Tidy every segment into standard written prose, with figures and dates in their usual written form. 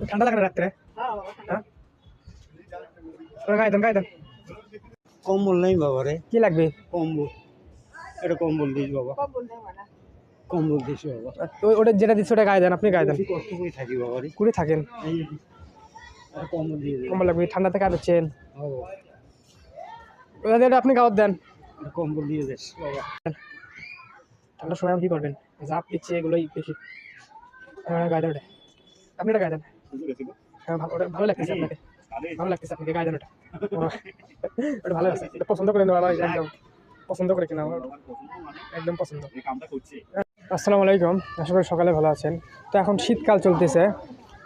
ঠান্ডা লাগে না রাত্রে? গায়ে দেন গায়ে দেন। কম্বল নেই বাবা রে। কি লাগবে? কম্বল, এটা কম্বল দিস বাবা, কম্বল দিস বাবা। ওটা যেটা দিচ্ছে ওটা গায়ে দেন, আপনি গায়ে দেন। কষ্ট করে থাকি বাবা রে। কুড়ি থাকেন, কম্বল দিয়ে দেন। কম্বল লাগবে, ঠান্ডা থেকে আছেন। বাবা ওটা আপনি গাওয়ার দেন, কম্বল দিয়ে দেস বাবা। ঠান্ডার সময় কি করবেন? জাপ দিচ্ছে এগুলোই বেশি। গায়ে দেন ওটা, আপনি এটা গায়ে দেন। হ্যাঁ ভালো লাগতেছে আপনাকে, ভালো লাগতেছে আপনাকে, গায়ে দেন ওটা। ওটা ভালো লাগছে, এটা পছন্দ করে নেওয়া, একদম পছন্দ করে কিনা, একদম পছন্দ। আসসালামু আলাইকুম, আশা করি সকালে ভালো আছেন। তো এখন শীতকাল চলতেছে,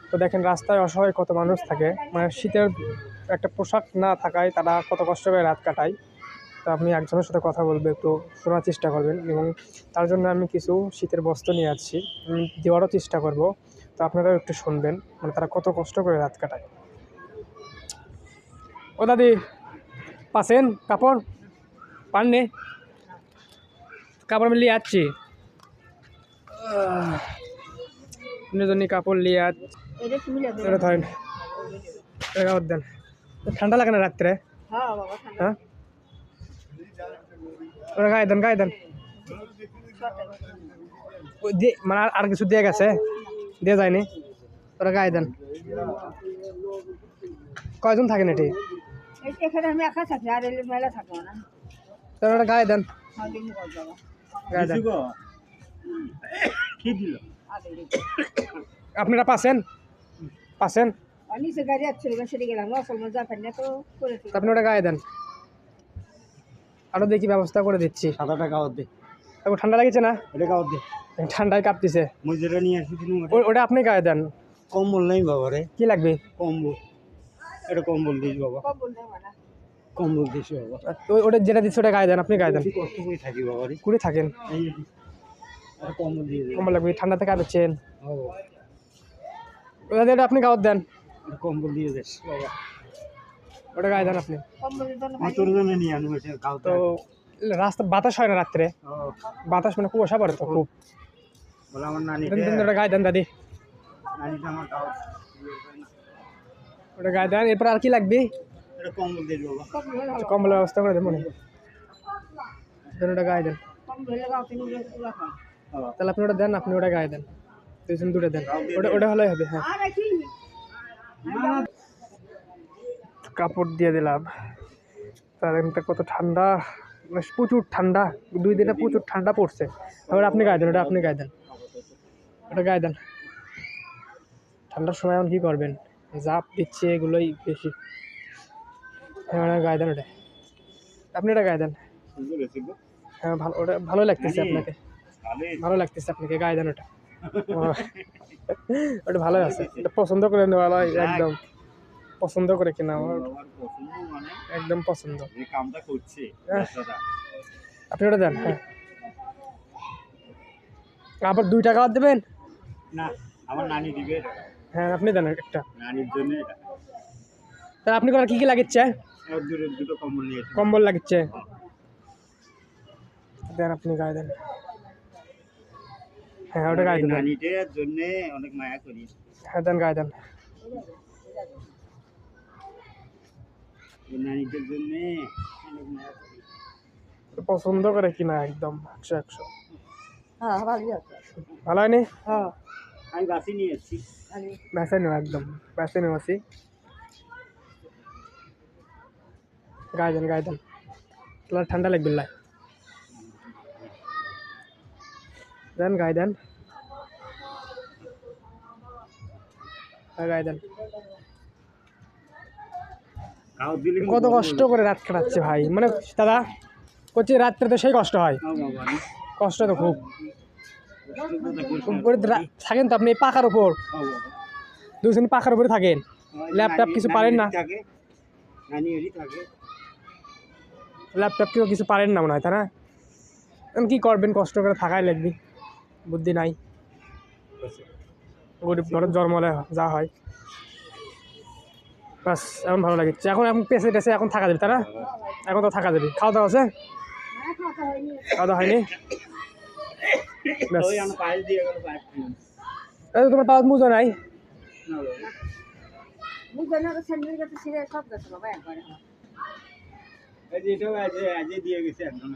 তো দেখেন রাস্তায় অসহায় কত মানুষ থাকে, মানে শীতের একটা পোশাক না থাকায় তারা কত কষ্ট করে রাত কাটায়। তো আপনি একজনের সাথে কথা বলবে, একটু শোনার চেষ্টা করবেন, এবং তার জন্য আমি কিছু শীতের বস্ত্র নিয়ে আসছি, দেওয়ারও চেষ্টা করব। তো আপনারাও একটু শুনবেন, মানে তারা কত কষ্ট করে রাত কাটায়। ও দাদি, পাচ্ছেন কাপড়? পাননি? কাপড় আমি নিয়ে আসছি, আপনার জন্য কাপড় নিয়ে এটা ধরেন, কাপড় দেন। ঠান্ডা লাগে না রাত্রে? হ্যাঁ ওরা গায়ে দেন গায়ে দেন। মানে আর কিছু দিয়ে গেছে, দিয়ে যায়নি, ওরা গায়ে দেন। কয়জন থাকেন এটি? ওরা গায়ে দেন, গায়ে দেন। আপনারা পাচ্ছেন পাচ্ছেন, আপনি ওটা গায়ে দেন, আরো দেখি ব্যবস্থা করে দিচ্ছি। সাদাটা গাওয়ার দে। এখন ঠান্ডা লাগছে না? এটা গাওয়ার দে, ঠান্ডায় কাঁপতেছে। মজুরা নিয়ে আসি। ওটা আপনি গায়ে দেন। কম্বল নেই বাবা রে। কি লাগবে? কম্বল, এটা কম্বল দিস বাবা, কম্বল দিস বাবা। ওটা যেটা দিচ্ছে ওটা গায়ে দেন, আপনি গায়ে দেন। কষ্ট করে থাকি বাবা রে। কুড়ি থাকেন, কম্বল দিয়ে দেন। কম্বল লাগবে, ঠান্ডা থেকে আছেন। বাবা ওটা আপনি গাওয়ার দেন, কম্বল দিয়ে দেস বাবা। ওটা গায়ে দেন আপনি। তোর জন্য নিয়ে আনবো গাও। তো রাস্তা বাতাস হয় না রাত্রে? বাতাস মানে কুয়াশা পড়ে তো খুব। বলে আমার নানি, ওটা গায়ে দেন দাদি, নানিটা আমার গাও। ওটা গায়ে দেন। এরপর আর কি লাগবে? এটা কম্বল দিয়ে বাবা, কম্বলের ব্যবস্থা করে দেন মনে, ওটা গায়ে দেন। তাহলে আপনি ওটা দেন, আপনি ওটা গায়ে দেন, দুজন দুটো দেন, ওটা ভালোই হবে। হ্যাঁ কাপড় দিয়ে দিলাম। তার এমনিতে কত ঠান্ডা, প্রচুর ঠান্ডা, 2 দিনে প্রচুর ঠান্ডা পড়ছে। এবার আপনি গায়ে দেন, ওটা আপনি গায়ে দেন, ওটা গায়ে দেন। ঠান্ডার সময় এখন কী করবেন? জাপ দিচ্ছে এগুলোই বেশি। হ্যাঁ গায়ে দেন ওটা, আপনি ওটা গায়ে দেন। হ্যাঁ ভালো, ওটা ভালো লাগতেছে আপনাকে, ভালো লাগতেছে আপনাকে, গায়ে দেন ওটা। ওটা ভালো আছে, এটা পছন্দ করে নেওয়া, একদম পছন্দ করে কিনা, একদম পছন্দ। আপনি ওটা দেন। হ্যাঁ আবার 2 টাকা দেবেন না, আমার নানি দিবে। হ্যাঁ আপনি দেন একটা, নানির জন্য। তাহলে আপনি কি কি লাগিচ্ছে? দুটো কম্বল নিয়ে কম্বল লাগিচ্ছে, দেন আপনি গায়ে দেন। হ্যাঁ ওটা গায়ে দেন, নানিটার জন্য অনেক মায়া করি। হ্যাঁ দেন গায়ে দেন। নানিটার জন্য অনেক মায়া করি, পছন্দ করে কিনা, একদম 100-100। হ্যাঁ ভালো হয়নি? হ্যাঁ আমি বাসি নিয়ে এসেছি, বেসে নেওয়া, একদম বেসে নেওয়াছি। গায়ে দেন গায়ে দেন, তাহলে ঠান্ডা লাগবে না, দেন গায়ে দেন, গায়ে দেন। কত কষ্ট করে রাত কাটাচ্ছে ভাই, মানে দাদা করছে রাত্রে তো সেই কষ্ট হয়, কষ্ট তো খুব। থাকেন তো আপনি পাখার উপর, 2 পাখার উপরে থাকেন, ল্যাপটপ কিছু পারেন না, ল্যাপটপ কেউ কিছু পারেন না মনে হয়, তাই না? কি করবেন, কষ্ট করে থাকাই লাগবে, বুদ্ধি নাই, গরিব ঘরের জন্ম হলে যা হয়। বাস এখন ভালো লাগছে, এখন পেছে টেছে এখন থাকা যাবে, তাই না? এখন তো থাকা যাবে। খাওয়া দাওয়া আছে? খাওয়া দাওয়া হয়নি? এই তোমার পাওয়াত মুজো নাই না বাবা। এই যে এটাও আজ দিয়ে গেছে একদম